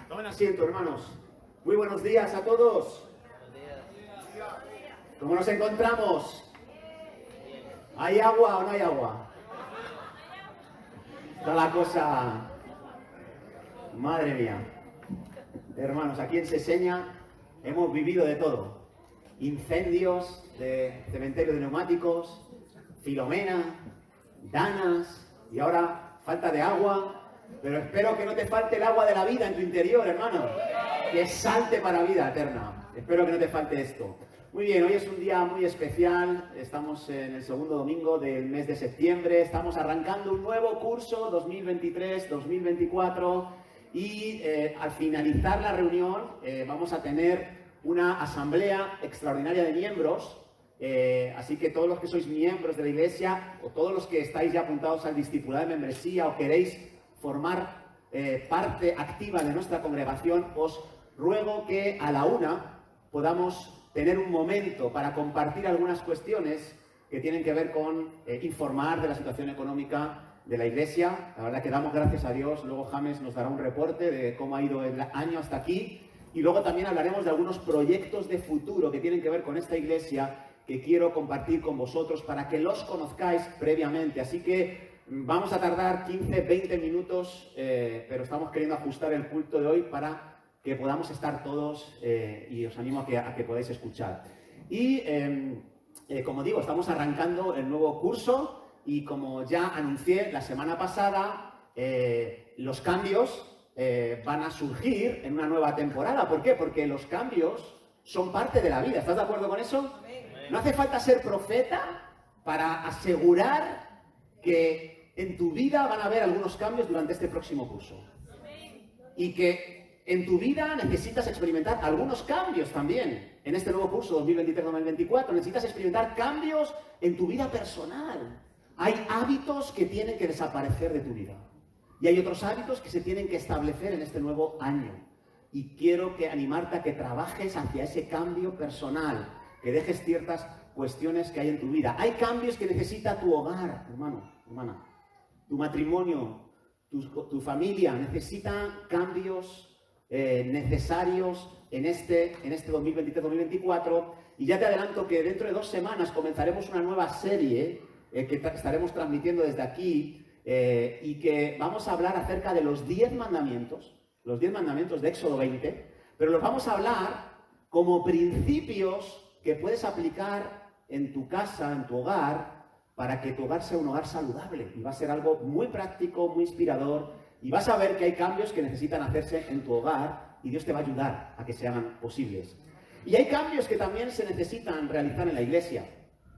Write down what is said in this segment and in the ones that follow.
Tomen asiento, hermanos. Muy buenos días a todos. ¿Cómo nos encontramos? ¿Hay agua o no hay agua? Está la cosa... Madre mía. Hermanos, aquí en Seseña hemos vivido de todo. Incendios de cementerio de neumáticos, Filomena, danas y ahora falta de agua. Pero espero que no te falte el agua de la vida en tu interior, hermano. Que salte para vida eterna. Espero que no te falte esto. Muy bien, hoy es un día muy especial. Estamos en el segundo domingo del mes de septiembre. Estamos arrancando un nuevo curso 2023-2024. Y al finalizar la reunión vamos a tener una asamblea extraordinaria de miembros. Así que todos los que sois miembros de la iglesia o todos los que estáis ya apuntados al discipulado de membresía o queréis formar parte activa de nuestra congregación, os ruego que a la 1 podamos tener un momento para compartir algunas cuestiones que tienen que ver con informar de la situación económica de la iglesia. La verdad que damos gracias a Dios. Luego James nos dará un reporte de cómo ha ido el año hasta aquí. Y luego también hablaremos de algunos proyectos de futuro que tienen que ver con esta iglesia que quiero compartir con vosotros para que los conozcáis previamente. Así que vamos a tardar 15-20 minutos, pero estamos queriendo ajustar el culto de hoy para que podamos estar todos y os animo a que podáis escuchar. Y como digo, estamos arrancando el nuevo curso y como ya anuncié la semana pasada, los cambios van a surgir en una nueva temporada. ¿Por qué? Porque los cambios son parte de la vida. ¿Estás de acuerdo con eso? No hace falta ser profeta para asegurar que en tu vida van a haber algunos cambios durante este próximo curso. Y que en tu vida necesitas experimentar algunos cambios también. En este nuevo curso 2023-2024 necesitas experimentar cambios en tu vida personal. Hay hábitos que tienen que desaparecer de tu vida. Y hay otros hábitos que se tienen que establecer en este nuevo año. Y quiero animarte a que trabajes hacia ese cambio personal, que dejes ciertas cuestiones que hay en tu vida. Hay cambios que necesita tu hogar, hermano, hermana. Tu matrimonio, tu familia necesita cambios necesarios en este 2023-2024. Y ya te adelanto que dentro de 2 semanas comenzaremos una nueva serie que estaremos transmitiendo desde aquí y que vamos a hablar acerca de los 10 mandamientos de Éxodo 20, pero los vamos a hablar como principios que puedes aplicar en tu casa, en tu hogar, para que tu hogar sea un hogar saludable. Y va a ser algo muy práctico, muy inspirador, y vas a ver que hay cambios que necesitan hacerse en tu hogar y Dios te va a ayudar a que se hagan posibles. Y hay cambios que también se necesitan realizar en la iglesia.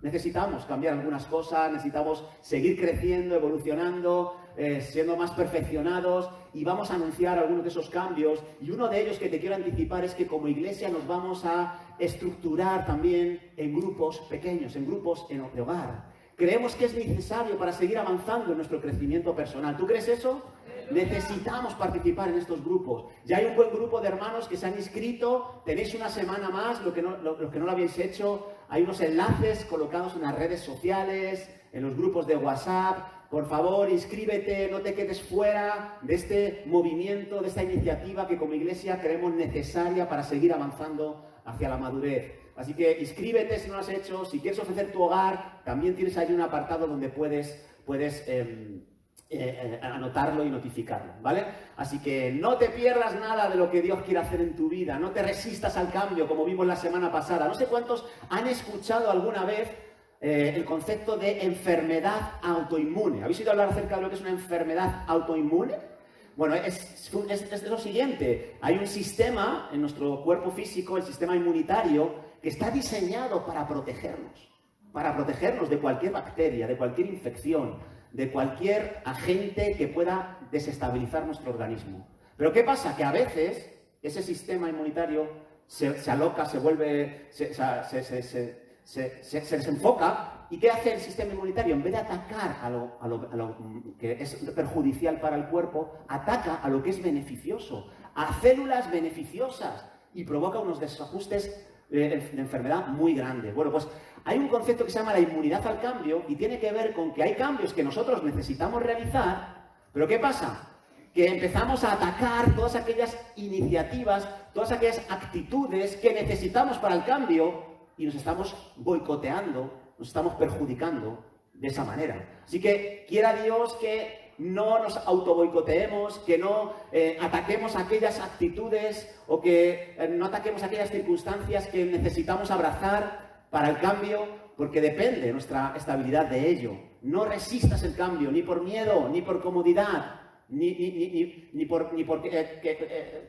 Necesitamos cambiar algunas cosas, necesitamos seguir creciendo, evolucionando, siendo más perfeccionados, y vamos a anunciar algunos de esos cambios. Y uno de ellos que te quiero anticipar es que como iglesia nos vamos a estructurar también en grupos pequeños, en grupos de hogar. Creemos que es necesario para seguir avanzando en nuestro crecimiento personal. ¿Tú crees eso? Necesitamos participar en estos grupos. Ya hay un buen grupo de hermanos que se han inscrito. Tenéis una semana más, los que no lo habéis hecho. Hay unos enlaces colocados en las redes sociales, en los grupos de WhatsApp. Por favor, inscríbete, no te quedes fuera de este movimiento, de esta iniciativa que como iglesia creemos necesaria para seguir avanzando hacia la madurez. Así que inscríbete si no lo has hecho. Si quieres ofrecer tu hogar, también tienes ahí un apartado donde puedes anotarlo y notificarlo, ¿vale? Así que no te pierdas nada de lo que Dios quiere hacer en tu vida. No te resistas al cambio, como vimos la semana pasada. No sé cuántos han escuchado alguna vez el concepto de enfermedad autoinmune. ¿Habéis oído hablar acerca de lo que es una enfermedad autoinmune? Bueno, es lo siguiente. Hay un sistema en nuestro cuerpo físico, el sistema inmunitario, que está diseñado para protegernos de cualquier bacteria, de cualquier infección, de cualquier agente que pueda desestabilizar nuestro organismo. Pero ¿qué pasa? Que a veces ese sistema inmunitario se aloca, se vuelve, se desenfoca. ¿Y qué hace el sistema inmunitario? En vez de atacar a lo que es perjudicial para el cuerpo, ataca a lo que es beneficioso, a células beneficiosas, y provoca unos desajustes de enfermedad muy grandes. Bueno, pues hay un concepto que se llama la inmunidad al cambio y tiene que ver con que hay cambios que nosotros necesitamos realizar, pero ¿qué pasa? que empezamos a atacar todas aquellas iniciativas, todas aquellas actitudes que necesitamos para el cambio y nos estamos boicoteando, nos estamos perjudicando de esa manera. Así que quiera Dios que no nos autoboicoteemos, que no ataquemos aquellas actitudes o que no ataquemos aquellas circunstancias que necesitamos abrazar para el cambio, porque depende nuestra estabilidad de ello. No resistas el cambio, ni por miedo, ni por comodidad, ni porque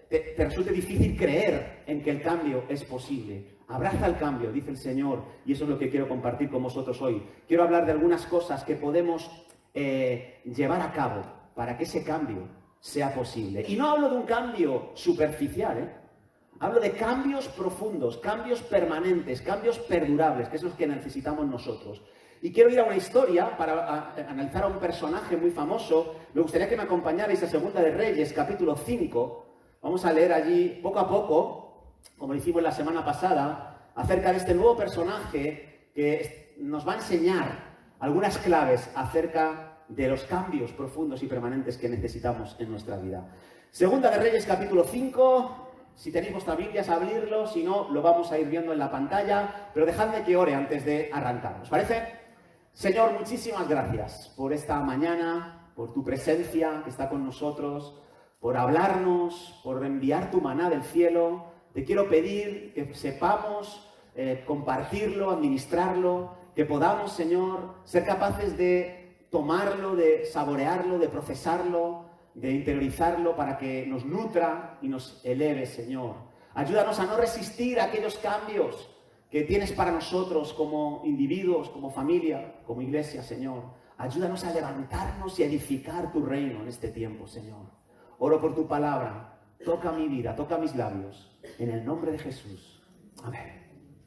te resulte difícil creer en que el cambio es posible. Abraza el cambio, dice el Señor, y eso es lo que quiero compartir con vosotros hoy. Quiero hablar de algunas cosas que podemos llevar a cabo para que ese cambio sea posible. Y no hablo de un cambio superficial, hablo de cambios profundos, cambios permanentes, cambios perdurables, que es lo que necesitamos nosotros. Y quiero ir a una historia para analizar a un personaje muy famoso. Me gustaría que me acompañarais a Segunda de Reyes, capítulo 5. Vamos a leer allí poco a poco, como lo hicimos la semana pasada, acerca de este nuevo personaje que nos va a enseñar algunas claves acerca de los cambios profundos y permanentes que necesitamos en nuestra vida. Segunda de Reyes, capítulo 5. Si tenéis vuestra Biblia, abrirlo. Si no, lo vamos a ir viendo en la pantalla. Pero dejadme que ore antes de arrancar. ¿Os parece? Señor, muchísimas gracias por esta mañana, por tu presencia que está con nosotros, por hablarnos, por enviar tu maná del cielo. Te quiero pedir que sepamos compartirlo, administrarlo, que podamos, Señor, ser capaces de tomarlo, de saborearlo, de procesarlo, de interiorizarlo para que nos nutra y nos eleve, Señor. Ayúdanos a no resistir a aquellos cambios que tienes para nosotros como individuos, como familia, como iglesia, Señor. Ayúdanos a levantarnos y a edificar tu reino en este tiempo, Señor. Oro por tu palabra. Toca mi vida, toca mis labios. En el nombre de Jesús. Amén.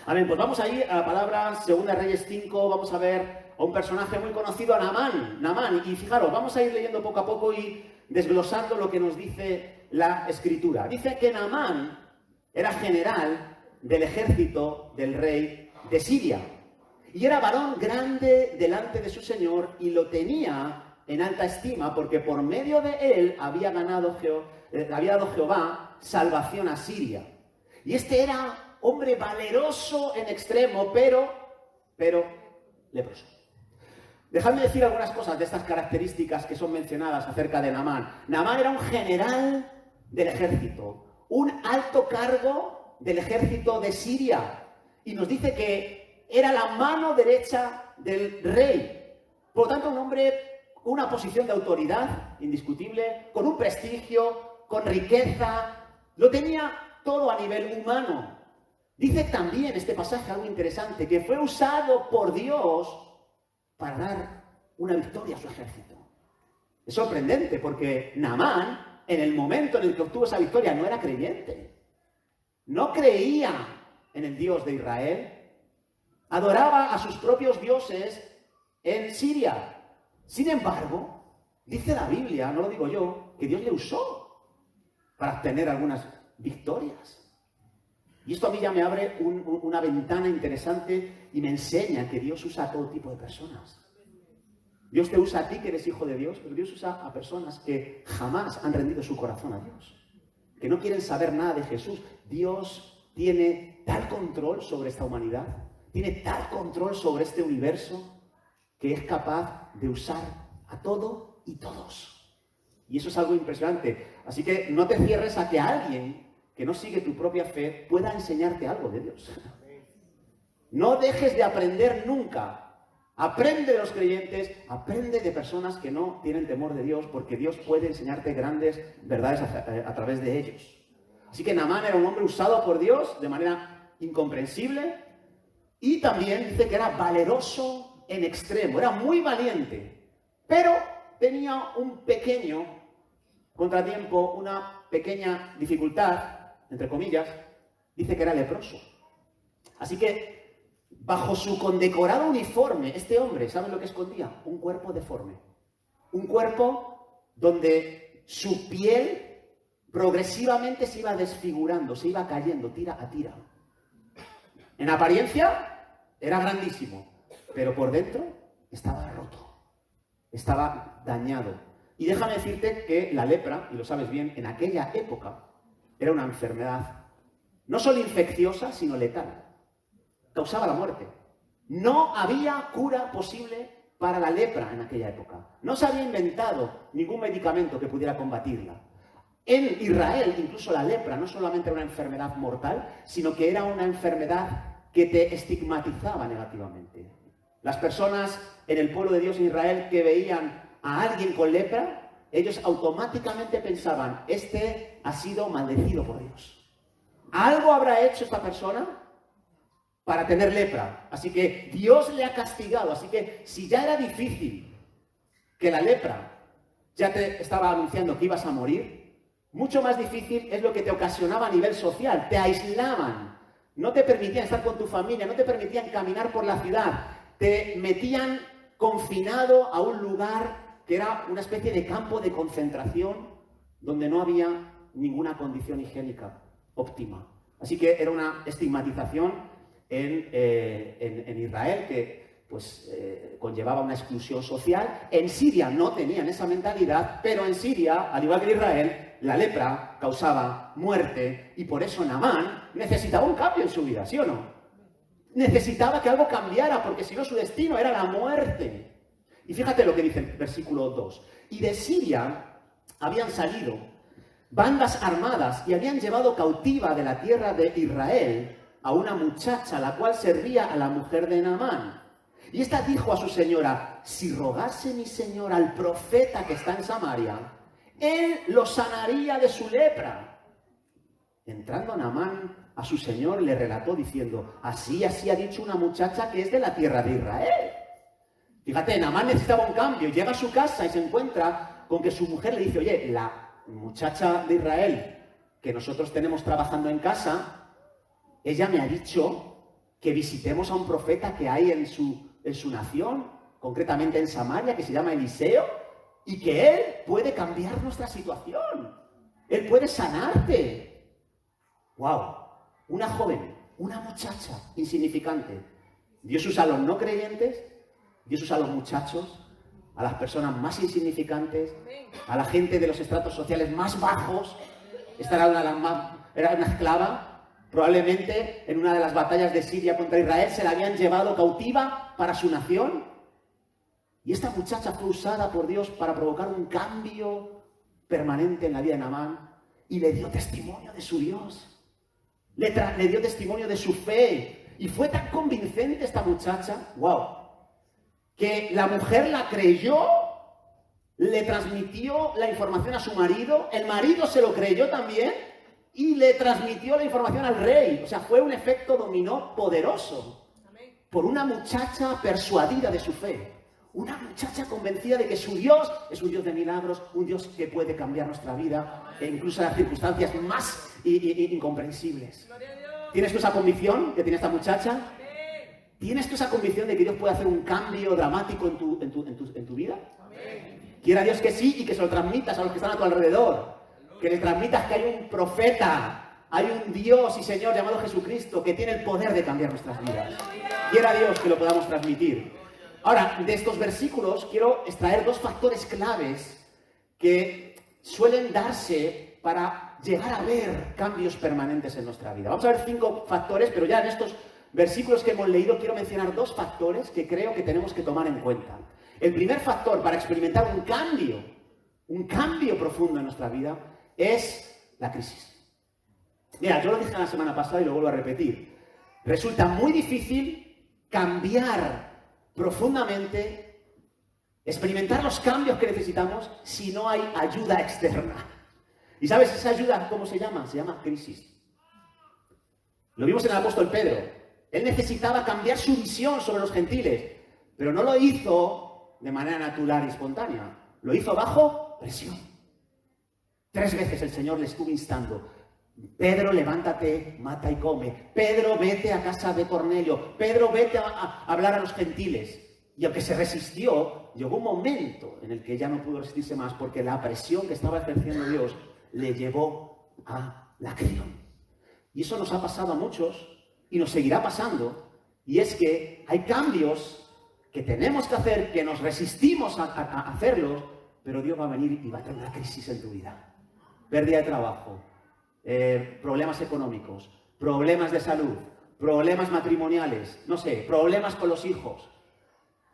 Amén. Pues vamos a ir a la palabra Segunda Reyes 5. Vamos a ver a un personaje muy conocido, a Naamán. Y fijaros, vamos a ir leyendo poco a poco y desglosando lo que nos dice la Escritura. Dice que Naamán era general del ejército del rey de Siria. Y era varón grande delante de su señor y lo tenía en alta estima porque por medio de él había dado Jehová salvación a Siria. Y este era hombre valeroso en extremo, pero leproso. Dejadme decir algunas cosas de estas características que son mencionadas acerca de Naamán. Naamán era un general del ejército, un alto cargo del ejército de Siria, y nos dice que era la mano derecha del rey. Por lo tanto, un hombre con una posición de autoridad indiscutible, con un prestigio, con riqueza, lo tenía todo a nivel humano. Dice también este pasaje algo interesante, que fue usado por Dios para dar una victoria a su ejército. Es sorprendente porque Naamán, en el momento en el que obtuvo esa victoria, no era creyente. No creía en el Dios de Israel, adoraba a sus propios dioses en Siria. Sin embargo, dice la Biblia, no lo digo yo, que Dios le usó para obtener algunas victorias. Y esto a mí ya me abre una ventana interesante y me enseña que Dios usa a todo tipo de personas. Dios te usa a ti que eres hijo de Dios, pero Dios usa a personas que jamás han rendido su corazón a Dios, que no quieren saber nada de Jesús. Dios tiene tal control sobre esta humanidad, tiene tal control sobre este universo, que es capaz de usar a todo y todos. Y eso es algo impresionante. Así que no te cierres a que alguien que no sigue tu propia fe pueda enseñarte algo de Dios. No dejes de aprender nunca. Aprende de los creyentes, aprende de personas que no tienen temor de Dios, porque Dios puede enseñarte grandes verdades a través de ellos. Así que Naamán era un hombre usado por Dios de manera incomprensible, y también dice que era valeroso en extremo, era muy valiente, pero tenía un pequeño contratiempo, una pequeña dificultad, entre comillas. Dice que era leproso. Así que bajo su condecorado uniforme, este hombre, ¿saben lo que escondía? Un cuerpo deforme. Un cuerpo donde su piel progresivamente se iba desfigurando, se iba cayendo tira a tira. En apariencia era grandísimo, pero por dentro estaba roto, estaba dañado. Y déjame decirte que la lepra, y lo sabes bien, en aquella época era una enfermedad no solo infecciosa, sino letal. Causaba la muerte. No había cura posible para la lepra en aquella época. No se había inventado ningún medicamento que pudiera combatirla. En Israel, incluso la lepra no solamente era una enfermedad mortal, sino que era una enfermedad que te estigmatizaba negativamente. Las personas en el pueblo de Dios en Israel que veían a alguien con lepra, ellos automáticamente pensaban, este ha sido maldecido por Dios. Algo habrá hecho esta persona para tener lepra. Así que Dios le ha castigado. Así que si ya era difícil que la lepra ya te estaba anunciando que ibas a morir, mucho más difícil es lo que te ocasionaba a nivel social. Te aislaban. No te permitían estar con tu familia, no te permitían caminar por la ciudad. Te metían confinado a un lugar que era una especie de campo de concentración donde no había ninguna condición higiénica óptima. Así que era una estigmatización en Israel que conllevaba una exclusión social. En Siria no tenían esa mentalidad, pero en Siria, al igual que en Israel, la lepra causaba muerte y por eso Naamán necesitaba un cambio en su vida, ¿sí o no? Necesitaba que algo cambiara, porque si no su destino era la muerte. Y fíjate lo que dice el versículo 2. Y de Siria habían salido bandas armadas y habían llevado cautiva de la tierra de Israel a una muchacha, la cual servía a la mujer de Naamán. Y ésta dijo a su señora, si rogase mi señor al profeta que está en Samaria, él lo sanaría de su lepra. Entrando Naamán a su señor le relató diciendo, así ha dicho una muchacha que es de la tierra de Israel. Fíjate, Naamán necesitaba un cambio. Llega a su casa y se encuentra con que su mujer le dice, oye, la muchacha de Israel que nosotros tenemos trabajando en casa, ella me ha dicho que visitemos a un profeta que hay en su nación, concretamente en Samaria, que se llama Eliseo, y que él puede cambiar nuestra situación. Él puede sanarte. ¡Wow! Una joven, una muchacha insignificante. Dios usa a los no creyentes, Dios usa a los muchachos, a las personas más insignificantes, a la gente de los estratos sociales más bajos. Esta era una esclava. Probablemente en una de las batallas de Siria contra Israel se la habían llevado cautiva para su nación. Y esta muchacha fue usada por Dios para provocar un cambio permanente en la vida de Naamán y le dio testimonio de su Dios. Le dio testimonio de su fe. Y fue tan convincente esta muchacha, wow, que la mujer la creyó, le transmitió la información a su marido, el marido se lo creyó también y le transmitió la información al rey. O sea, fue un efecto dominó poderoso por una muchacha persuadida de su fe. Una muchacha convencida de que su Dios es un Dios de milagros, un Dios que puede cambiar nuestra vida, e incluso en las circunstancias más incomprensibles. ¿Tienes tú esa convicción que tiene esta muchacha? ¿Tienes tú esa convicción de que Dios puede hacer un cambio dramático en tu vida? Quiera Dios que sí y que se lo transmitas a los que están a tu alrededor. Que le transmitas que hay un profeta, hay un Dios y Señor llamado Jesucristo que tiene el poder de cambiar nuestras vidas. Quiera Dios que lo podamos transmitir. Ahora, de estos versículos quiero extraer dos factores claves que suelen darse para llegar a ver cambios permanentes en nuestra vida. Vamos a ver 5 factores, pero ya en estos versículos que hemos leído quiero mencionar 2 factores que creo que tenemos que tomar en cuenta. El primer factor para experimentar un cambio profundo en nuestra vida, es la crisis. Mira, yo lo dije la semana pasada y lo vuelvo a repetir. Resulta muy difícil cambiar profundamente, experimentar los cambios que necesitamos si no hay ayuda externa. ¿Y sabes esa ayuda cómo se llama? Se llama crisis. Lo vimos en el apóstol Pedro. Él necesitaba cambiar su visión sobre los gentiles, pero no lo hizo de manera natural y espontánea. Lo hizo bajo presión. 3 veces el Señor le estuvo instando. Pedro, levántate, mata y come. Pedro, vete a casa de Cornelio. Pedro, vete a hablar a los gentiles. Y aunque se resistió, llegó un momento en el que ya no pudo resistirse más porque la presión que estaba ejerciendo Dios le llevó a la acción. Y eso nos ha pasado a muchos y nos seguirá pasando. Y es que hay cambios que tenemos que hacer, que nos resistimos a hacerlos, pero Dios va a venir y va a traer una crisis en tu vida. Pérdida de trabajo, problemas económicos, problemas de salud, problemas matrimoniales, no sé, problemas con los hijos,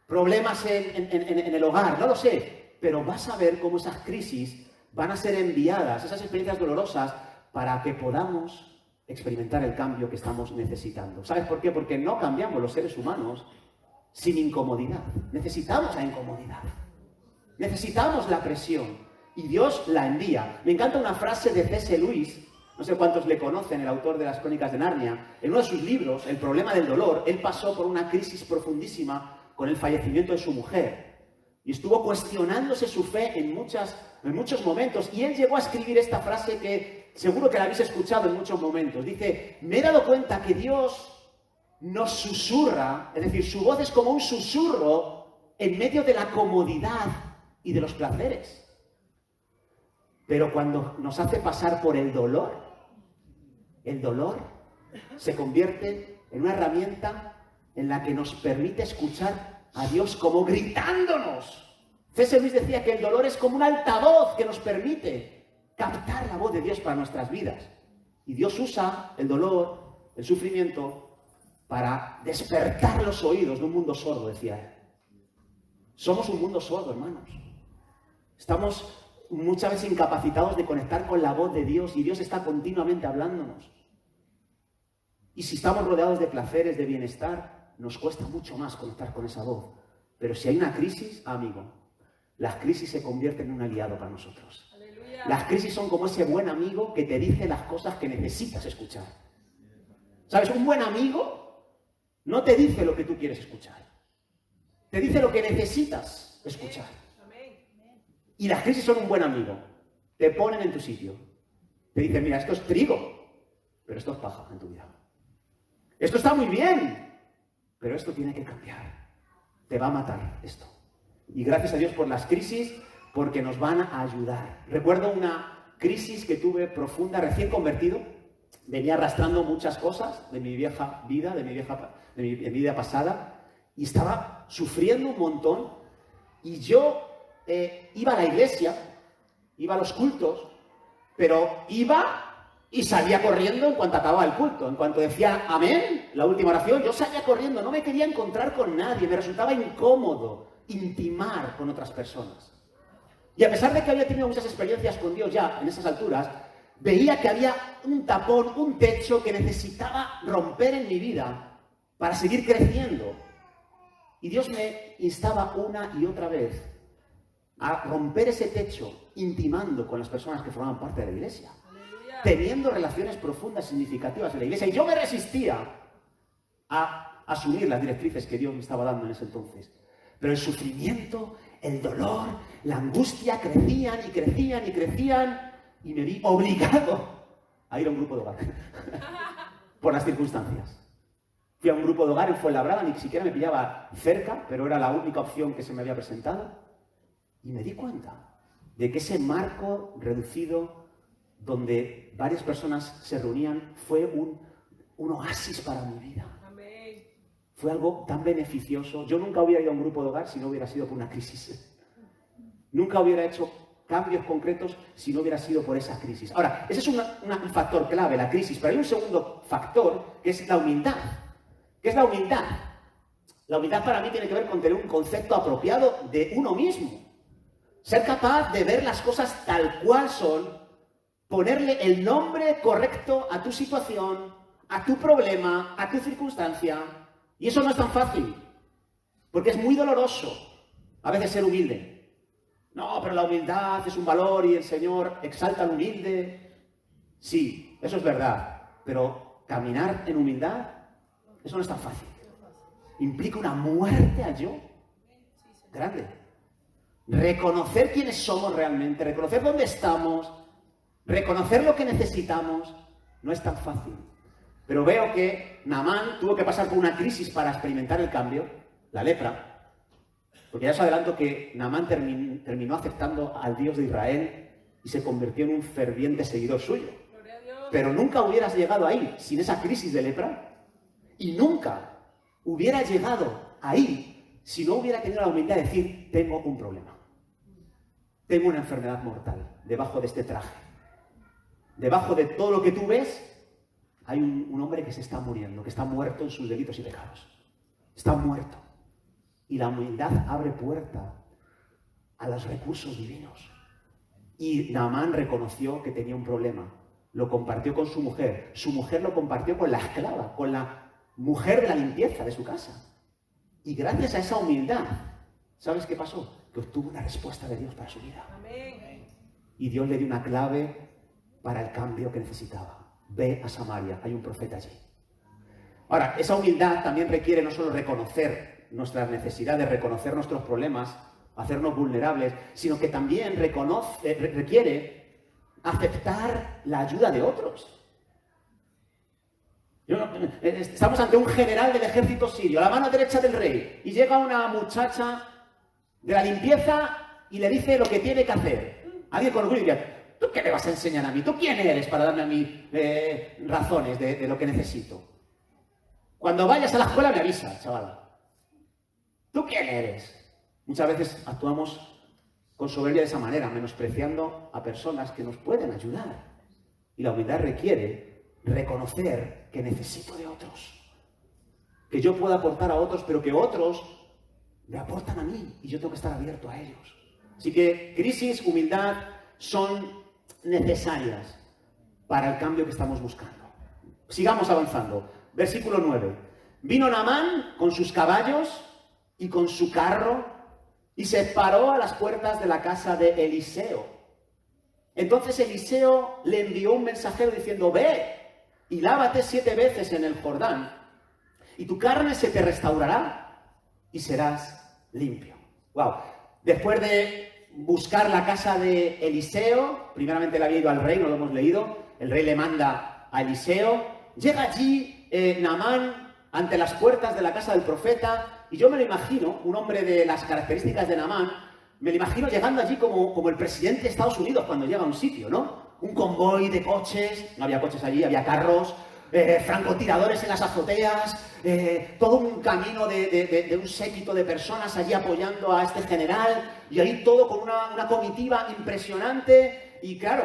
problemas en el hogar, no lo sé, pero vas a ver cómo esas crisis van a ser enviadas, esas experiencias dolorosas, para que podamos experimentar el cambio que estamos necesitando. ¿Sabes por qué? Porque no cambiamos los seres humanos sin incomodidad. Necesitamos la incomodidad. Necesitamos la presión. Y Dios la envía. Me encanta una frase de C.S. Lewis, no sé cuántos le conocen, el autor de las Crónicas de Narnia. En uno de sus libros, El problema del dolor, él pasó por una crisis profundísima con el fallecimiento de su mujer. Y estuvo cuestionándose su fe en muchos momentos. Y él llegó a escribir esta frase que seguro que la habéis escuchado en muchos momentos. Dice, me he dado cuenta que Dios nos susurra, es decir, su voz es como un susurro en medio de la comodidad y de los placeres. Pero cuando nos hace pasar por el dolor se convierte en una herramienta en la que nos permite escuchar a Dios como gritándonos. C.S. Lewis decía que el dolor es como un altavoz que nos permite captar la voz de Dios para nuestras vidas. Y Dios usa el dolor, el sufrimiento, para despertar los oídos de un mundo sordo, decía él. Somos un mundo sordo, hermanos. Estamos muchas veces incapacitados de conectar con la voz de Dios y Dios está continuamente hablándonos. Y si estamos rodeados de placeres, de bienestar, nos cuesta mucho más conectar con esa voz. Pero si hay una crisis, amigo, las crisis se convierten en un aliado para nosotros. Las crisis son como ese buen amigo que te dice las cosas que necesitas escuchar. ¿Sabes? Un buen amigo no te dice lo que tú quieres escuchar. Te dice lo que necesitas escuchar. Y las crisis son un buen amigo. Te ponen en tu sitio. Te dicen, mira, esto es trigo, pero esto es paja en tu vida. Esto está muy bien, pero esto tiene que cambiar. Te va a matar esto. Y gracias a Dios por las crisis, porque nos van a ayudar. Recuerdo una crisis que tuve profunda, recién convertido. Venía arrastrando muchas cosas de mi vieja vida, de mi vida pasada, y estaba sufriendo un montón. Y yo iba a la iglesia, iba a los cultos, pero iba y salía corriendo en cuanto acababa el culto. En cuanto decía amén, la última oración, yo salía corriendo, no me quería encontrar con nadie, me resultaba incómodo intimar con otras personas. Y a pesar de que había tenido muchas experiencias con Dios ya en esas alturas, veía que había un tapón, un techo que necesitaba romper en mi vida para seguir creciendo. Y Dios me instaba una y otra vez a romper ese techo, intimando con las personas que formaban parte de la iglesia, teniendo relaciones profundas, significativas en la iglesia. Y yo me resistía a asumir las directrices que Dios me estaba dando en ese entonces. Pero el sufrimiento, el dolor, la angustia crecían y crecían y crecían, y me vi obligado a ir a un grupo de hogar por las circunstancias. Fui a un grupo de hogar en Fuenlabrada, ni siquiera me pillaba cerca, pero era la única opción que se me había presentado. Y me di cuenta de que ese marco reducido donde varias personas se reunían fue un oasis para mi vida. Fue algo tan beneficioso. Yo nunca hubiera ido a un grupo de hogar si no hubiera sido por una crisis. Nunca hubiera hecho cambios concretos si no hubiera sido por esa crisis. Ahora, ese es un factor clave, la crisis. Pero hay un segundo factor, que es la humildad. ¿Qué es la humildad? La humildad para mí tiene que ver con tener un concepto apropiado de uno mismo. Ser capaz de ver las cosas tal cual son, ponerle el nombre correcto a tu situación, a tu problema, a tu circunstancia. Y eso no es tan fácil, porque es muy doloroso a veces ser humilde. No, pero la humildad es un valor y el Señor exalta al humilde. Sí, eso es verdad, pero caminar en humildad, eso no es tan fácil. Implica una muerte al yo grande. Reconocer quiénes somos realmente, reconocer dónde estamos, reconocer lo que necesitamos, no es tan fácil. Pero veo que Naamán tuvo que pasar por una crisis para experimentar el cambio, la lepra, porque ya os adelanto que Naamán terminó aceptando al Dios de Israel y se convirtió en un ferviente seguidor suyo. Pero nunca hubieras llegado ahí sin esa crisis de lepra y nunca hubiera llegado ahí si no hubiera tenido la humildad de decir, tengo un problema. tengo una enfermedad mortal debajo de este traje. Debajo de todo lo que tú ves, hay un hombre que se está muriendo, que está muerto en sus delitos y pecados. Está muerto. Y la humildad abre puerta a los recursos divinos. Y Naamán reconoció que tenía un problema. Lo compartió con su mujer. Su mujer lo compartió con la esclava, con la mujer de la limpieza de su casa. Y gracias a esa humildad, ¿sabes qué pasó? Que obtuvo una respuesta de Dios para su vida. Amén. Y Dios le dio una clave para el cambio que necesitaba. Ve a Samaria, hay un profeta allí. Ahora, esa humildad también requiere no solo reconocer nuestras necesidades, reconocer nuestros problemas, hacernos vulnerables, sino que también requiere aceptar la ayuda de otros. Estamos ante un general del ejército sirio, a la mano derecha del rey, y llega una muchacha de la limpieza y le dice lo que tiene que hacer. Alguien con orgullo diría, ¿tú qué me vas a enseñar a mí? ¿Tú quién eres para darme a mí razones de lo que necesito? Cuando vayas a la escuela me avisas, chavala. ¿Tú quién eres? Muchas veces actuamos con soberbia de esa manera, menospreciando a personas que nos pueden ayudar. Y la humildad requiere reconocer que necesito de otros. Que yo pueda aportar a otros, pero que otros me aportan a mí y yo tengo que estar abierto a ellos. Así que crisis, humildad son necesarias para el cambio que estamos buscando. Sigamos avanzando. Versículo 9. Vino Naamán con sus caballos y con su carro y se paró a las puertas de la casa de Eliseo. Entonces Eliseo le envió un mensajero diciendo, ve y lávate 7 veces en el Jordán y tu carne se te restaurará y serás limpio. Wow. Después de buscar la casa de Eliseo, primeramente le había ido al rey, no lo hemos leído, el rey le manda a Eliseo, llega allí Naamán ante las puertas de la casa del profeta, y yo me lo imagino, un hombre de las características de Naamán, me lo imagino llegando allí como el presidente de Estados Unidos cuando llega a un sitio, ¿no? Un convoy de coches, no había coches allí, había carros, francotiradores en las azoteas, todo un camino de un séquito de personas allí apoyando a este general, y ahí todo con una comitiva impresionante. Y claro,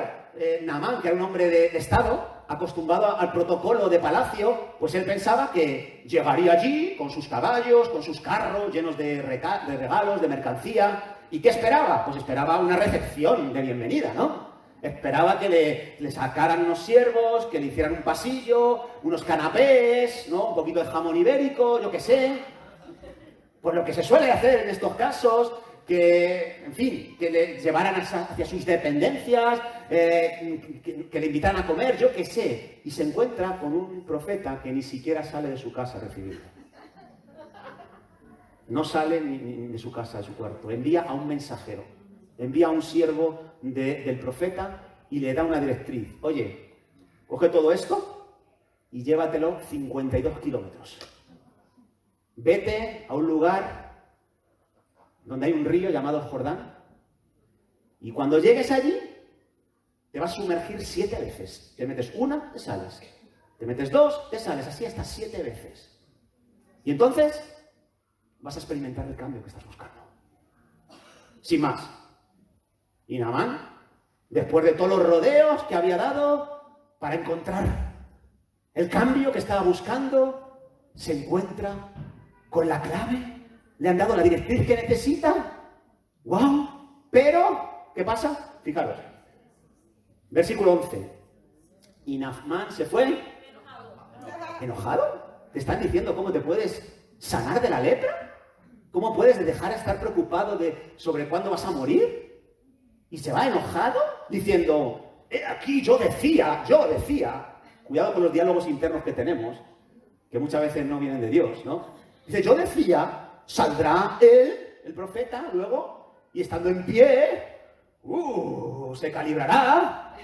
Naamán, que era un hombre de Estado, acostumbrado al protocolo de palacio, pues él pensaba que llegaría allí con sus caballos, con sus carros llenos de regalos, de mercancía. ¿Y qué esperaba? Pues esperaba una recepción de bienvenida, ¿no? Esperaba que le sacaran unos ciervos, que le hicieran un pasillo, unos canapés, ¿no? Un poquito de jamón ibérico, yo qué sé. Pues lo que se suele hacer en estos casos, que, en fin, que le llevaran hacia sus dependencias, que le invitaran a comer, yo qué sé. Y se encuentra con un profeta que ni siquiera sale de su casa a recibirlo. No sale ni de su casa, de su cuarto. Envía a un mensajero, envía a un siervo del profeta y le da una directriz. Oye, coge todo esto y llévatelo 52 kilómetros. Vete a un lugar donde hay un río llamado Jordán, y cuando llegues allí te vas a sumergir 7 veces. Te metes 1, te sales. Te metes 2, te sales. Así hasta 7 veces. Y entonces vas a experimentar el cambio que estás buscando. Sin más. Y Naamán, después de todos los rodeos que había dado para encontrar el cambio que estaba buscando, se encuentra con la clave. Le han dado la directriz que necesita. ¡Wow! Pero, ¿qué pasa? Fijaros. Versículo 11. Y Naamán se fue. ¿Enojado? ¿Te están diciendo cómo te puedes sanar de la lepra? ¿Cómo puedes dejar de estar preocupado sobre cuándo vas a morir? Y se va enojado diciendo, aquí yo decía. Cuidado con los diálogos internos que tenemos, que muchas veces no vienen de Dios, ¿no? Dice, yo decía, saldrá él, el profeta, luego, y estando en pie, se calibrará,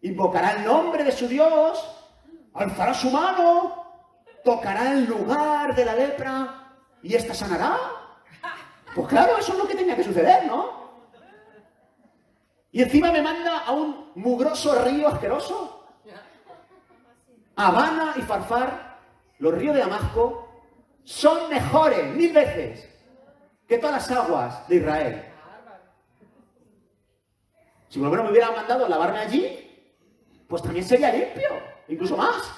invocará el nombre de su Dios, alzará su mano, tocará el lugar de la lepra y ésta sanará. Pues claro, eso es lo que tenía que suceder, ¿no? Y encima me manda a un mugroso río asqueroso. Habana y Farfar, los ríos de Damasco, son mejores 1000 veces que todas las aguas de Israel. Si por lo menos me hubieran mandado a lavarme allí, pues también sería limpio, incluso más.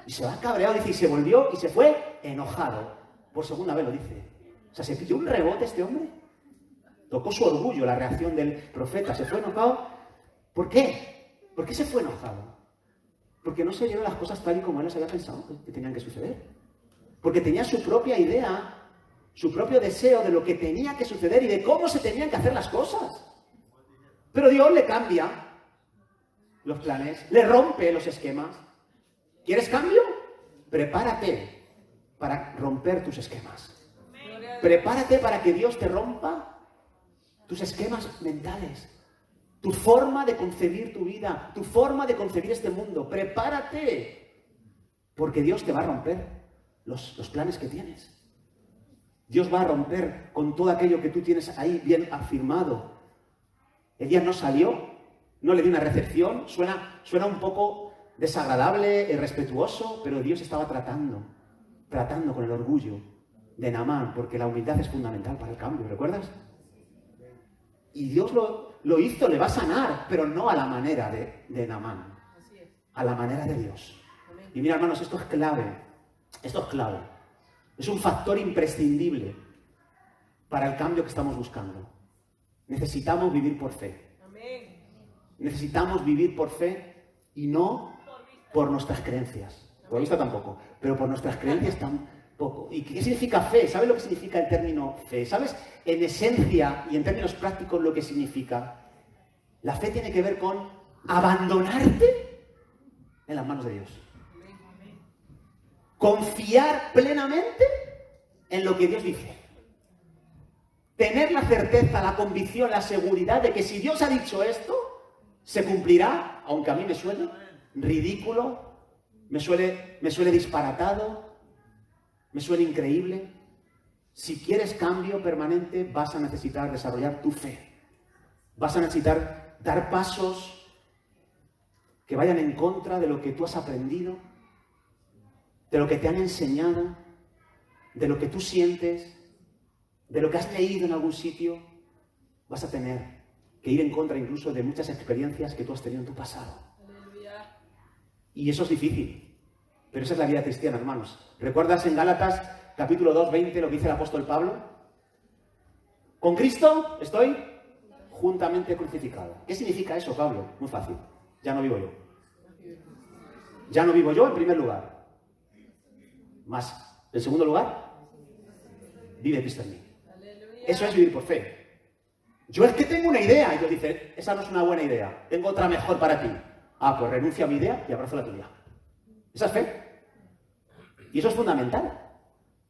Y se va cabreado, dice, y se volvió y se fue enojado. Por segunda vez lo dice. O sea, se pilló un rebote este hombre. Tocó su orgullo la reacción del profeta. Se fue enojado. ¿Por qué? ¿Por qué se fue enojado? Porque no se dieron las cosas tal y como él las había pensado que tenían que suceder. Porque tenía su propia idea, su propio deseo de lo que tenía que suceder y de cómo se tenían que hacer las cosas. Pero Dios le cambia los planes, le rompe los esquemas. ¿Quieres cambio? Prepárate para romper tus esquemas. Prepárate para que Dios te rompa tus esquemas mentales, tu forma de concebir tu vida, tu forma de concebir este mundo. Prepárate, porque Dios te va a romper los planes que tienes. Dios va a romper con todo aquello que tú tienes ahí bien afirmado. Elías no salió, no le dio una recepción, suena un poco desagradable, irrespetuoso, pero Dios estaba tratando con el orgullo de Naamán, porque la humildad es fundamental para el cambio, ¿recuerdas? Y Dios lo hizo, le va a sanar, pero no a la manera de Naamán, a la manera de Dios. Y mira, hermanos, esto es clave, es un factor imprescindible para el cambio que estamos buscando. Necesitamos vivir por fe. Necesitamos vivir por fe y no por nuestras creencias. Por vista tampoco, pero por nuestras creencias tampoco. ¿Y qué significa fe? ¿Sabes lo que significa el término fe? ¿Sabes en esencia y en términos prácticos lo que significa? La fe tiene que ver con abandonarte en las manos de Dios. Confiar plenamente en lo que Dios dice. Tener la certeza, la convicción, la seguridad de que si Dios ha dicho esto, se cumplirá, aunque a mí me suene ridículo, me suene disparatado, me suene increíble. Si quieres cambio permanente, vas a necesitar desarrollar tu fe. Vas a necesitar dar pasos que vayan en contra de lo que tú has aprendido, de lo que te han enseñado, de lo que tú sientes, de lo que has leído en algún sitio. Vas a tener que ir en contra incluso de muchas experiencias que tú has tenido en tu pasado. Aleluya. Y eso es difícil, pero esa es la vida cristiana, hermanos. ¿Recuerdas en Gálatas capítulo 2, 20 lo que dice el apóstol Pablo? Con Cristo estoy juntamente crucificado. ¿Qué significa eso, Pablo? Muy fácil. Ya no vivo yo. Ya no vivo yo en primer lugar. Más, en segundo lugar, vive Cristo en mí. Eso es vivir por fe. Yo es que tengo una idea. Y Dios dice, esa no es una buena idea. Tengo otra mejor para ti. Ah, pues renuncio a mi idea y abrazo la tuya. Esa es fe. Y eso es fundamental.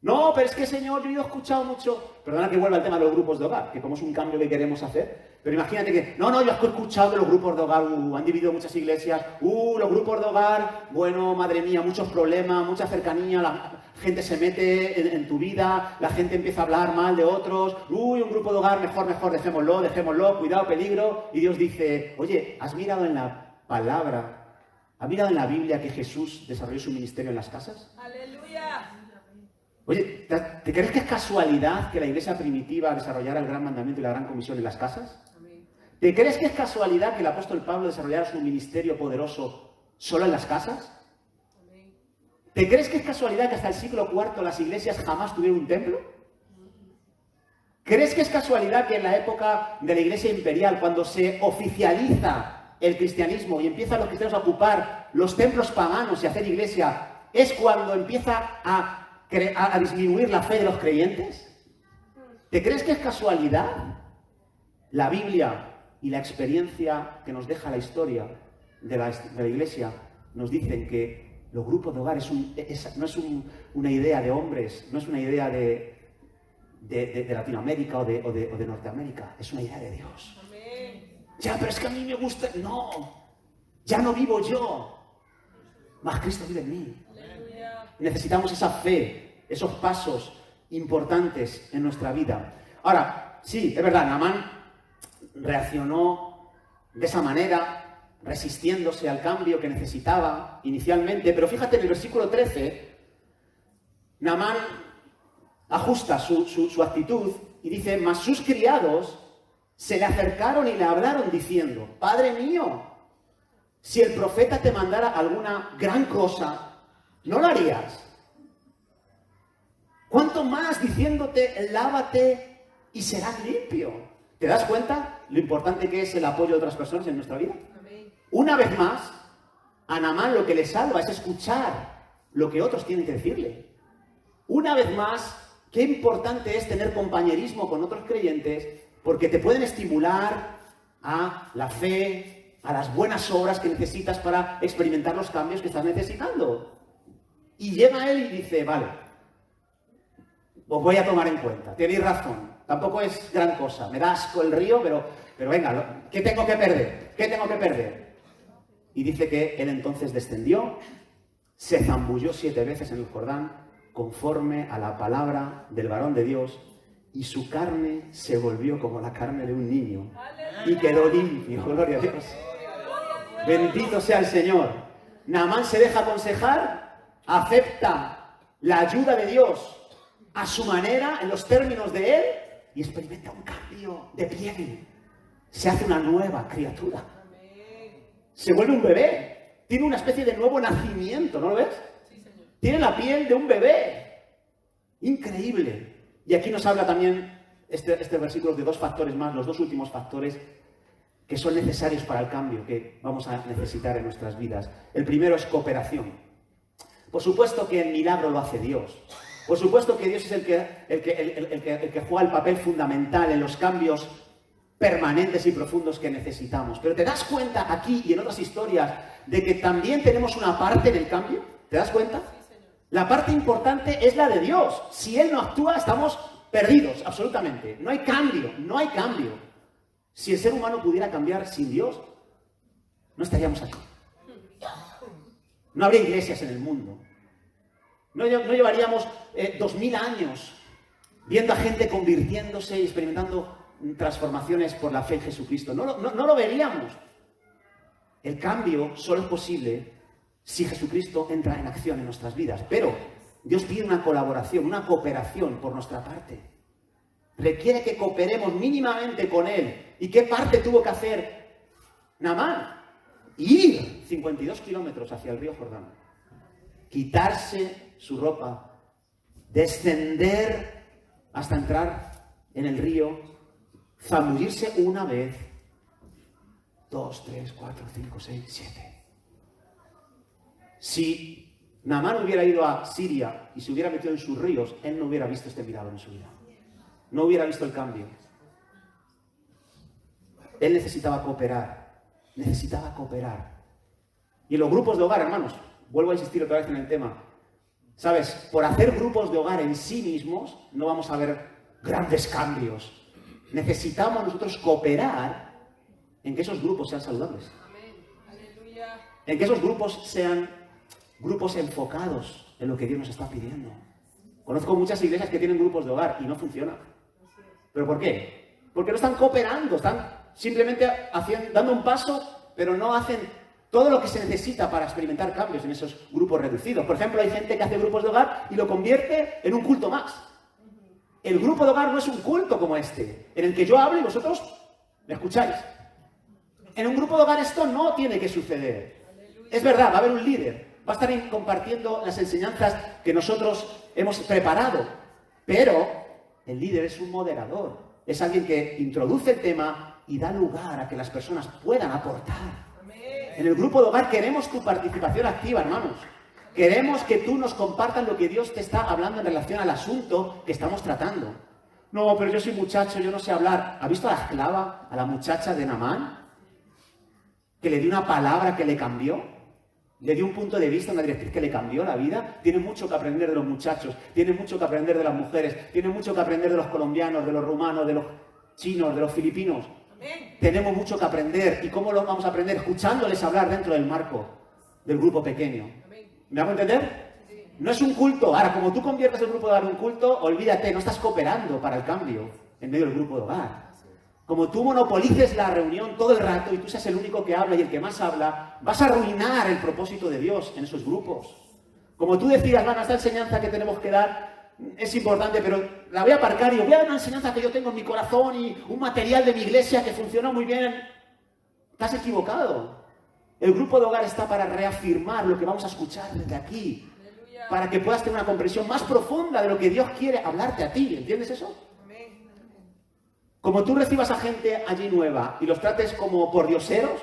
No, pero es que, Señor, yo he escuchado mucho... Perdona que vuelva al tema de los grupos de hogar, que como es un cambio que queremos hacer. Pero imagínate que... No, yo he escuchado que los grupos de hogar han dividido muchas iglesias. Los grupos de hogar, bueno, madre mía, muchos problemas, mucha cercanía, la gente se mete en tu vida, la gente empieza a hablar mal de otros. Un grupo de hogar, mejor, dejémoslo, cuidado, peligro. Y Dios dice, oye, ¿has mirado en la palabra, has mirado en la Biblia que Jesús desarrolló su ministerio en las casas? ¡Aleluya! Oye, ¿te crees que es casualidad que la iglesia primitiva desarrollara el gran mandamiento y la gran comisión en las casas? ¿Te crees que es casualidad que el apóstol Pablo desarrollara su ministerio poderoso solo en las casas? ¿Te crees que es casualidad que hasta el siglo IV las iglesias jamás tuvieron un templo? ¿Crees que es casualidad que en la época de la iglesia imperial, cuando se oficializa el cristianismo y empiezan los cristianos a ocupar los templos paganos y a hacer iglesia, es cuando empieza a disminuir la fe de los creyentes? ¿Te crees que es casualidad? La Biblia y la experiencia que nos deja la historia de la iglesia nos dicen que los grupos de hogar no es una idea de hombres, no es una idea de Latinoamérica o de Norteamérica, es una idea de Dios. Amén. Ya, pero es que a mí me gusta... No, ya no vivo yo, mas Cristo vive en mí. Necesitamos esa fe, esos pasos importantes en nuestra vida. Ahora, sí, es verdad, Naamán reaccionó de esa manera, resistiéndose al cambio que necesitaba inicialmente, pero fíjate en el versículo 13, Naamán ajusta su actitud y dice, mas sus criados se le acercaron y le hablaron diciendo, Padre mío, si el profeta te mandara alguna gran cosa, ¿no lo harías? ¿Cuánto más diciéndote, lávate y serás limpio? ¿Te das cuenta lo importante que es el apoyo de otras personas en nuestra vida? Amén. Una vez más, a Naamán lo que le salva es escuchar lo que otros tienen que decirle. Una vez más, qué importante es tener compañerismo con otros creyentes, porque te pueden estimular a la fe, a las buenas obras que necesitas para experimentar los cambios que estás necesitando. Y llega él y dice, vale, os voy a tomar en cuenta, tenéis razón, tampoco es gran cosa, me da asco el río, pero venga, ¿qué tengo que perder? ¿Qué tengo que perder? Y dice que él entonces descendió, se zambulló 7 veces en el Jordán, conforme a la palabra del varón de Dios, y su carne se volvió como la carne de un niño, y quedó limpio, gloria a Dios. Bendito sea el Señor. Naamán se deja aconsejar, acepta la ayuda de Dios a su manera, en los términos de él, y experimenta un cambio de piel. Se hace una nueva criatura. Se vuelve un bebé. Tiene una especie de nuevo nacimiento, ¿no lo ves? Sí, señor. Tiene la piel de un bebé. Increíble. Y aquí nos habla también este versículo de 2 factores más, los 2 últimos factores que son necesarios para el cambio que vamos a necesitar en nuestras vidas. El primero es cooperación. Por supuesto que el milagro lo hace Dios. Por supuesto que Dios es el que juega el papel fundamental en los cambios permanentes y profundos que necesitamos. Pero ¿te das cuenta aquí y en otras historias de que también tenemos una parte en el cambio? ¿Te das cuenta? Sí, señor. La parte importante es la de Dios. Si Él no actúa, estamos perdidos, absolutamente. No hay cambio, no hay cambio. Si el ser humano pudiera cambiar sin Dios, no estaríamos aquí. No habría iglesias en el mundo. No llevaríamos 2000 años viendo a gente convirtiéndose y experimentando transformaciones por la fe en Jesucristo. No lo veríamos. El cambio solo es posible si Jesucristo entra en acción en nuestras vidas. Pero Dios pide una colaboración, una cooperación por nuestra parte. Requiere que cooperemos mínimamente con Él. ¿Y qué parte tuvo que hacer Naamán? Ir 52 kilómetros hacia el río Jordán. Quitarse su ropa. Descender hasta entrar en el río. Zambullirse una vez. 2, 3, 4, 5, 6, 7. Si Naamán hubiera ido a Siria y se hubiera metido en sus ríos, él no hubiera visto este milagro en su vida. No hubiera visto el cambio. Él necesitaba cooperar. Necesitaba cooperar. Y los grupos de hogar, hermanos, vuelvo a insistir otra vez en el tema. ¿Sabes? Por hacer grupos de hogar en sí mismos, no vamos a ver grandes cambios. Necesitamos nosotros cooperar en que esos grupos sean saludables. En que esos grupos sean grupos enfocados en lo que Dios nos está pidiendo. Conozco muchas iglesias que tienen grupos de hogar y no funcionan. ¿Pero por qué? Porque no están cooperando, están simplemente dando un paso, pero no hacen todo lo que se necesita para experimentar cambios en esos grupos reducidos. Por ejemplo, hay gente que hace grupos de hogar y lo convierte en un culto más. El grupo de hogar no es un culto como este, en el que yo hablo y vosotros me escucháis. En un grupo de hogar esto no tiene que suceder. Es verdad, va a haber un líder, va a estar compartiendo las enseñanzas que nosotros hemos preparado, pero el líder es un moderador, es alguien que introduce el tema y da lugar a que las personas puedan aportar. En el grupo de hogar queremos tu participación activa, hermanos. Queremos que tú nos compartas lo que Dios te está hablando en relación al asunto que estamos tratando. No, pero yo soy muchacho, yo no sé hablar. ¿Ha visto a la esclava, a la muchacha de Naamán? Que le dio una palabra que le cambió. Le dio un punto de vista, una directriz que le cambió la vida. Tiene mucho que aprender de los muchachos, tiene mucho que aprender de las mujeres, tiene mucho que aprender de los colombianos, de los rumanos, de los chinos, de los filipinos. Amén. Tenemos mucho que aprender. ¿Y cómo lo vamos a aprender? Escuchándoles hablar dentro del marco del grupo pequeño. Amén. ¿Me hago entender? Sí. No es un culto. Ahora, como tú conviertes el grupo de hogar en un culto, olvídate, no estás cooperando para el cambio en medio del grupo de hogar. Como tú monopolices la reunión todo el rato y tú seas el único que habla y el que más habla, vas a arruinar el propósito de Dios en esos grupos. Como tú decidas, esta enseñanza que tenemos que dar es importante, pero la voy a aparcar y os voy a dar una enseñanza que yo tengo en mi corazón y un material de mi iglesia que funciona muy bien. Estás equivocado. El grupo de hogar está para reafirmar lo que vamos a escuchar desde aquí, para que puedas tener una comprensión más profunda de lo que Dios quiere hablarte a ti. ¿Entiendes eso? Como tú recibas a gente allí nueva y los trates como pordioseros,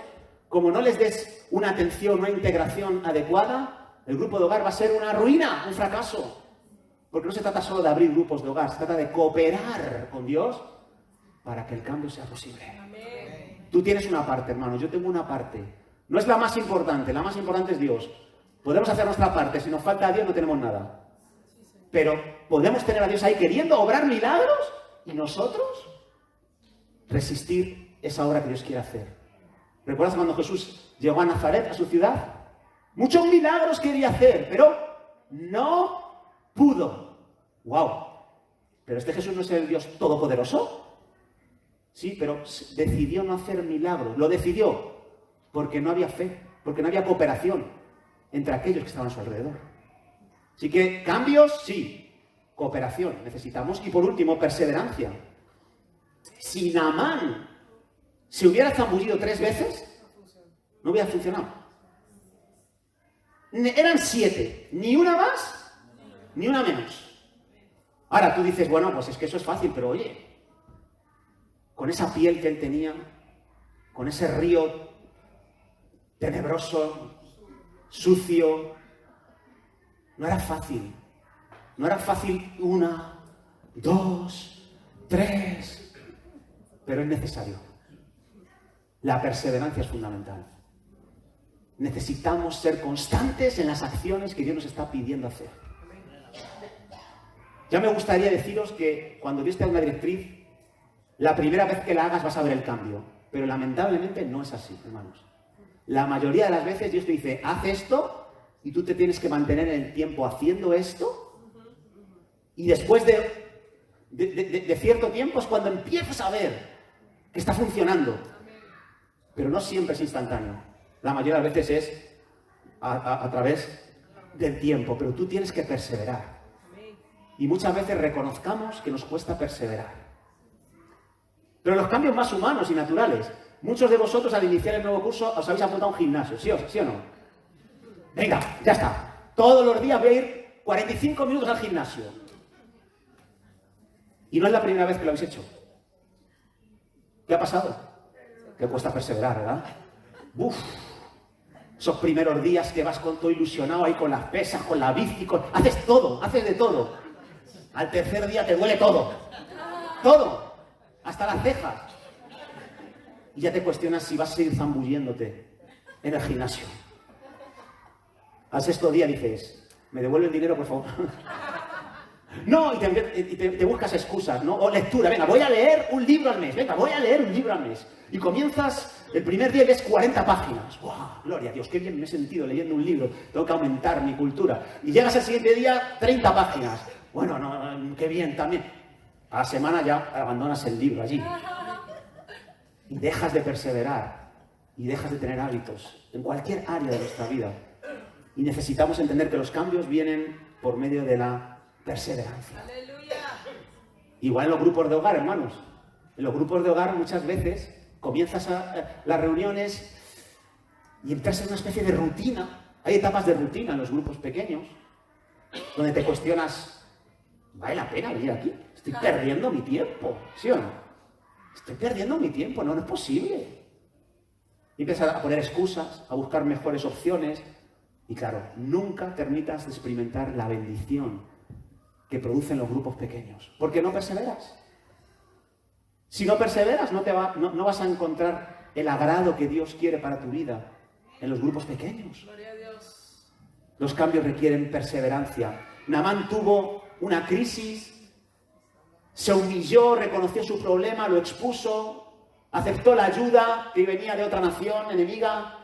como no les des una atención, una integración adecuada, el grupo de hogar va a ser una ruina, un fracaso. Porque no se trata solo de abrir grupos de hogar, se trata de cooperar con Dios para que el cambio sea posible. Amén. Tú tienes una parte, hermano, yo tengo una parte. No es la más importante es Dios. Podemos hacer nuestra parte, si nos falta a Dios no tenemos nada. Pero podemos tener a Dios ahí queriendo obrar milagros y nosotros resistir esa obra que Dios quiere hacer. ¿Recuerdas cuando Jesús llegó a Nazaret, a su ciudad? Muchos milagros quería hacer, pero no pudo. ¡Wow! ¿Pero este Jesús no es el Dios todopoderoso? Sí, pero decidió no hacer milagros. Lo decidió porque no había fe, porque no había cooperación entre aquellos que estaban a su alrededor. Así que cambios, sí. Cooperación necesitamos. Y por último, perseverancia. Si Naamán se hubiera zambullido 3 veces, no hubiera funcionado. Eran 7. Ni una más, ni una menos. Ahora tú dices, bueno, pues es que eso es fácil, pero oye, con esa piel que él tenía, con ese río tenebroso, sucio, no era fácil. No era fácil 1, 2, 3... Pero es necesario. La perseverancia es fundamental. Necesitamos ser constantes en las acciones que Dios nos está pidiendo hacer. Ya me gustaría deciros que cuando Dios te da una directriz, la primera vez que la hagas vas a ver el cambio. Pero lamentablemente no es así, hermanos. La mayoría de las veces Dios te dice, haz esto, y tú te tienes que mantener en el tiempo haciendo esto, y después de cierto tiempo es cuando empiezas a ver que está funcionando. Pero no siempre es instantáneo. La mayoría de las veces es a través del tiempo, pero tú tienes que perseverar. Y muchas veces reconozcamos que nos cuesta perseverar. Pero los cambios más humanos y naturales. Muchos de vosotros al iniciar el nuevo curso os habéis apuntado a un gimnasio, ¿sí o no? Venga, ya está. Todos los días voy a ir 45 minutos al gimnasio. Y no es la primera vez que lo habéis hecho. ¿Qué ha pasado? Que cuesta perseverar, ¿verdad? ¡Uf! Esos primeros días que vas con todo ilusionado ahí con las pesas, con la bici, haces todo, haces de todo. Al tercer día te duele todo. Todo. Hasta las cejas. Y ya te cuestionas si vas a seguir zambulléndote en el gimnasio. Al sexto día dices, ¿me devuelve el dinero, por favor? No, y te buscas excusas, ¿no? O lectura, venga, voy a leer un libro al mes, venga, voy a leer un libro al mes. Y comienzas, el primer día lees 40 páginas. ¡Wow! Gloria a Dios, qué bien me he sentido leyendo un libro, tengo que aumentar mi cultura. Y llegas al siguiente día, 30 páginas. Bueno, no, qué bien también. A la semana ya abandonas el libro allí. Y dejas de perseverar, y dejas de tener hábitos, en cualquier área de nuestra vida. Y necesitamos entender que los cambios vienen por medio de la perseverancia. ¡Aleluya! Igual en los grupos de hogar, hermanos. En los grupos de hogar muchas veces comienzas las reuniones y entras en una especie de rutina. Hay etapas de rutina en los grupos pequeños donde te cuestionas, ¿vale la pena venir aquí? Estoy perdiendo mi tiempo, ¿sí o no? Estoy perdiendo mi tiempo, no es posible. Y empiezas a poner excusas, a buscar mejores opciones y claro, nunca terminas de experimentar la bendición que producen los grupos pequeños. Porque no perseveras. Si no perseveras, no vas a encontrar el agrado que Dios quiere para tu vida en los grupos pequeños. Gloria a Dios. Los cambios requieren perseverancia. Naamán tuvo una crisis, se humilló, reconoció su problema, lo expuso, aceptó la ayuda que venía de otra nación enemiga,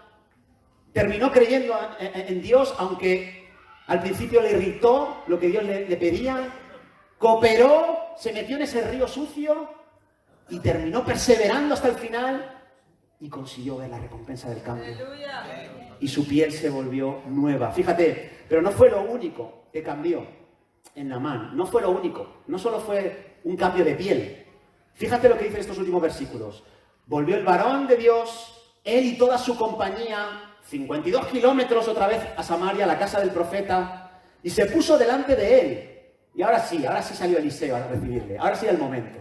terminó creyendo en Dios, aunque al principio le irritó lo que Dios le pedía, cooperó, se metió en ese río sucio y terminó perseverando hasta el final y consiguió ver la recompensa del cambio. ¡Aleluya! Y su piel se volvió nueva. Fíjate, pero no fue lo único que cambió. en Naamán no fue lo único, no solo fue un cambio de piel. Fíjate lo que dicen estos últimos versículos. Volvió el varón de Dios, él y toda su compañía, 52 kilómetros otra vez a Samaria, a la casa del profeta, y se puso delante de él. Y ahora sí salió Eliseo a recibirle, ahora sí era el momento.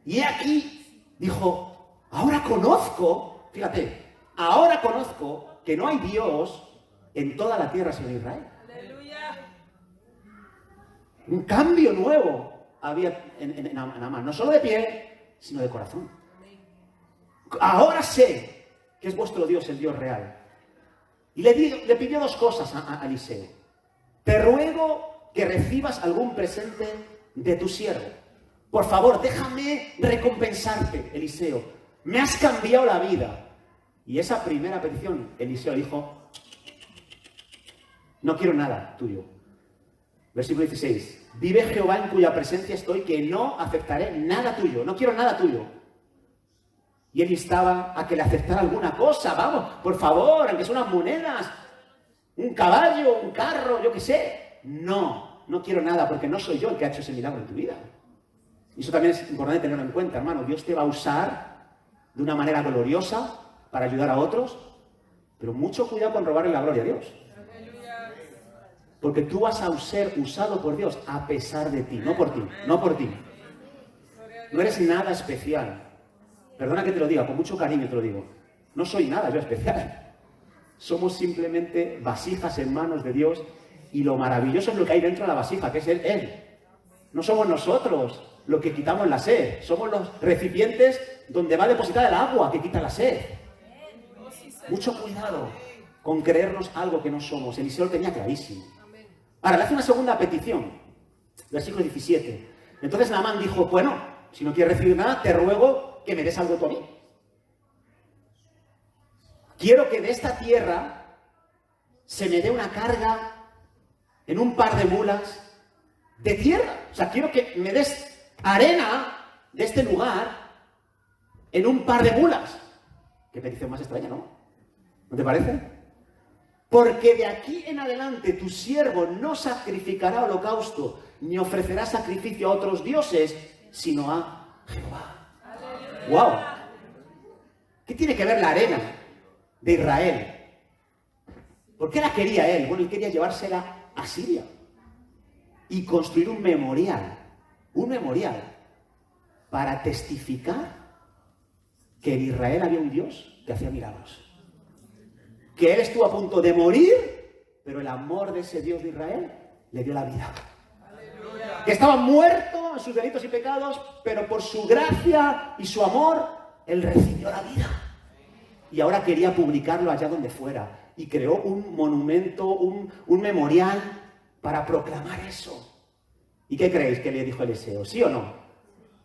Y aquí dijo, ahora conozco, fíjate, ahora conozco que no hay Dios en toda la tierra sino Israel. ¡Aleluya! Un cambio nuevo había en Naamán, no solo de pie, sino de corazón. Ahora sé que es vuestro Dios, el Dios real. Y le pidió dos cosas a Eliseo. Te ruego que recibas algún presente de tu siervo. Por favor, déjame recompensarte, Eliseo. Me has cambiado la vida. Y esa primera petición, Eliseo dijo, no quiero nada tuyo. Versículo 16. Vive Jehová en cuya presencia estoy, que no aceptaré nada tuyo. No quiero nada tuyo. Y él instaba a que le aceptara alguna cosa. Vamos, por favor, aunque son unas monedas, un caballo, un carro, yo qué sé. No quiero nada, porque no soy yo el que ha hecho ese milagro en tu vida. Y eso también es importante tenerlo en cuenta, hermano. Dios te va a usar de una manera gloriosa para ayudar a otros, pero mucho cuidado con robarle la gloria a Dios. Porque tú vas a ser usado por Dios a pesar de ti, no por ti. No eres nada especial. Perdona que te lo diga, con mucho cariño te lo digo. No soy nada yo especial. Somos simplemente vasijas en manos de Dios, y lo maravilloso es lo que hay dentro de la vasija, que es Él. No somos nosotros los que quitamos la sed, somos los recipientes donde va depositada el agua que quita la sed. Mucho cuidado con creernos algo que no somos. Eliseo lo tenía clarísimo. Ahora, le hace una segunda petición. Versículo 17. Entonces Naamán dijo, bueno, si no quieres recibir nada, te ruego que me des algo tú a mí. Quiero que de esta tierra se me dé una carga en un par de mulas de tierra. O sea, quiero que me des arena de este lugar en un par de mulas. Qué petición más extraña, ¿no? ¿No te parece? Porque de aquí en adelante tu siervo no sacrificará holocausto, ni ofrecerá sacrificio a otros dioses, sino a Jehová. ¡Wow! ¿Qué tiene que ver la arena de Israel? ¿Por qué la quería él? Bueno, él quería llevársela a Siria y construir un memorial para testificar que en Israel había un Dios que hacía milagros. Que él estuvo a punto de morir, pero el amor de ese Dios de Israel le dio la vida. ¡Aleluya! Que estaba muerto en sus delitos y pecados, pero por su gracia y su amor, él recibió la vida. Y ahora quería publicarlo allá donde fuera. Y creó un monumento, un memorial para proclamar eso. ¿Y qué creéis que le dijo Eliseo? ¿Sí o no?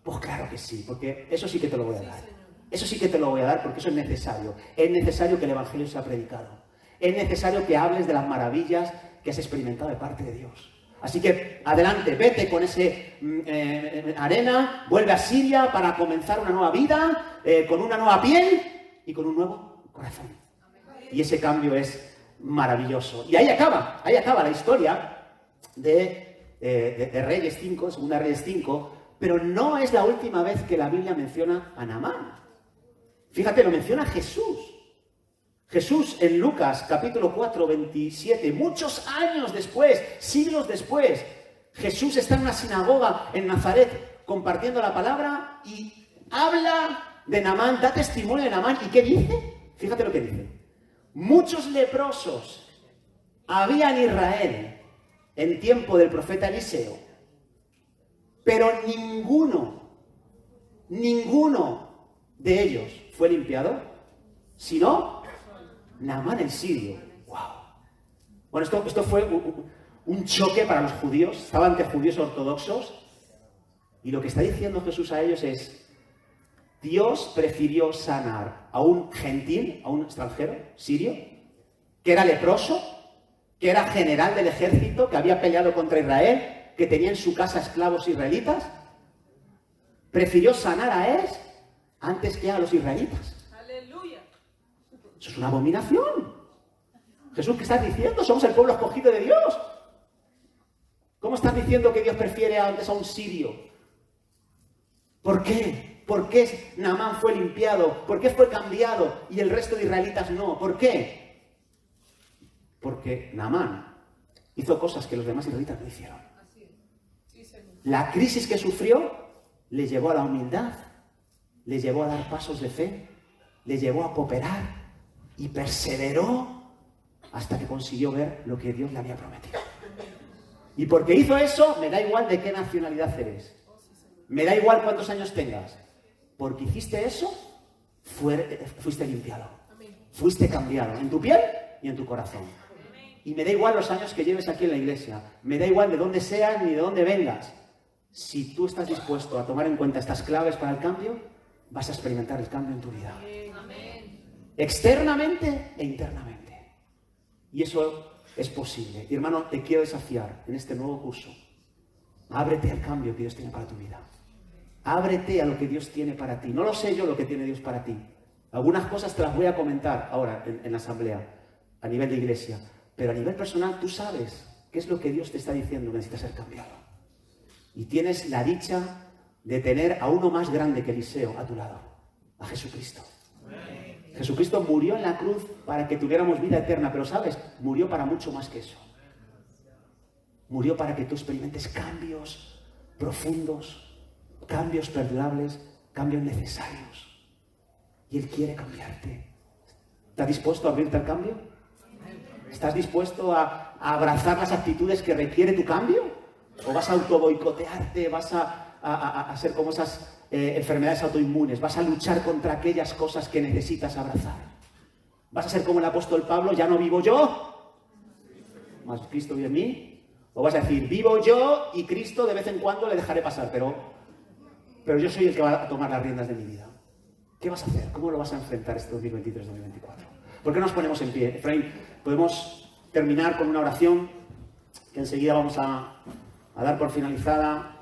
Pues claro que sí, porque eso sí que te lo voy a dar. Eso sí que te lo voy a dar porque eso es necesario. Es necesario que el Evangelio sea predicado. Es necesario que hables de las maravillas que has experimentado de parte de Dios. Así que adelante, vete con ese arena, vuelve a Siria para comenzar una nueva vida, con una nueva piel y con un nuevo corazón. Y ese cambio es maravilloso. Y ahí acaba la historia de Reyes 5, Segunda Reyes 5, pero no es la última vez que la Biblia menciona a Naamán. Fíjate, lo menciona Jesús. Jesús en Lucas capítulo 4, 27, muchos años después, siglos después, Jesús está en una sinagoga en Nazaret compartiendo la palabra y habla de Naamán, da testimonio de Naamán. ¿Y qué dice? Fíjate lo que dice. Muchos leprosos había en Israel en tiempo del profeta Eliseo, pero ninguno de ellos fue limpiado, sino Naamán el sirio. ¡Wow! Bueno, esto fue un choque para los judíos. Estaban ante judíos ortodoxos. Y lo que está diciendo Jesús a ellos es: Dios prefirió sanar a un gentil, a un extranjero, sirio, que era leproso, que era general del ejército, que había peleado contra Israel, que tenía en su casa esclavos israelitas. Prefirió sanar a él antes que a los israelitas. ¡Aleluya! Eso es una abominación. Jesús, ¿qué estás diciendo? Somos el pueblo escogido de Dios. ¿Cómo estás diciendo que Dios prefiere antes a un sirio? ¿Por qué? ¿Por qué Naamán fue limpiado? ¿Por qué fue cambiado y el resto de israelitas no? ¿Por qué? Porque Naamán hizo cosas que los demás israelitas no hicieron. La crisis que sufrió le llevó a la humildad, le llevó a dar pasos de fe, le llevó a cooperar y perseveró hasta que consiguió ver lo que Dios le había prometido. Y porque hizo eso, me da igual de qué nacionalidad eres. Me da igual cuántos años tengas. Porque hiciste eso, fuiste limpiado. Fuiste cambiado en tu piel y en tu corazón. Y me da igual los años que lleves aquí en la iglesia. Me da igual de dónde seas ni de dónde vengas. Si tú estás dispuesto a tomar en cuenta estas claves para el cambio, vas a experimentar el cambio en tu vida. Externamente e internamente. Y eso es posible. Y hermano, te quiero desafiar en este nuevo curso. Ábrete al cambio que Dios tiene para tu vida. Ábrete a lo que Dios tiene para ti. No lo sé yo lo que tiene Dios para ti. Algunas cosas te las voy a comentar ahora en la asamblea, a nivel de iglesia. Pero a nivel personal tú sabes qué es lo que Dios te está diciendo que necesitas ser cambiado. Y tienes la dicha de tener a uno más grande que Eliseo a tu lado. A Jesucristo. Jesucristo murió en la cruz para que tuviéramos vida eterna, pero ¿sabes? Murió para mucho más que eso. Murió para que tú experimentes cambios profundos, cambios perdurables, cambios necesarios. Y Él quiere cambiarte. ¿Estás dispuesto a abrirte al cambio? ¿Estás dispuesto a abrazar las actitudes que requiere tu cambio? ¿O vas a autoboicotearte, vas a ser como esas enfermedades autoinmunes? ¿Vas a luchar contra aquellas cosas que necesitas abrazar? ¿Vas a ser como el apóstol Pablo, ya no vivo yo, mas Cristo vive en mí? ¿O vas a decir, vivo yo y Cristo de vez en cuando le dejaré pasar, pero yo soy el que va a tomar las riendas de mi vida? ¿Qué vas a hacer? ¿Cómo lo vas a enfrentar este 2023-2024? ¿Por qué no nos ponemos en pie? Efraín, podemos terminar con una oración que enseguida vamos a dar por finalizada.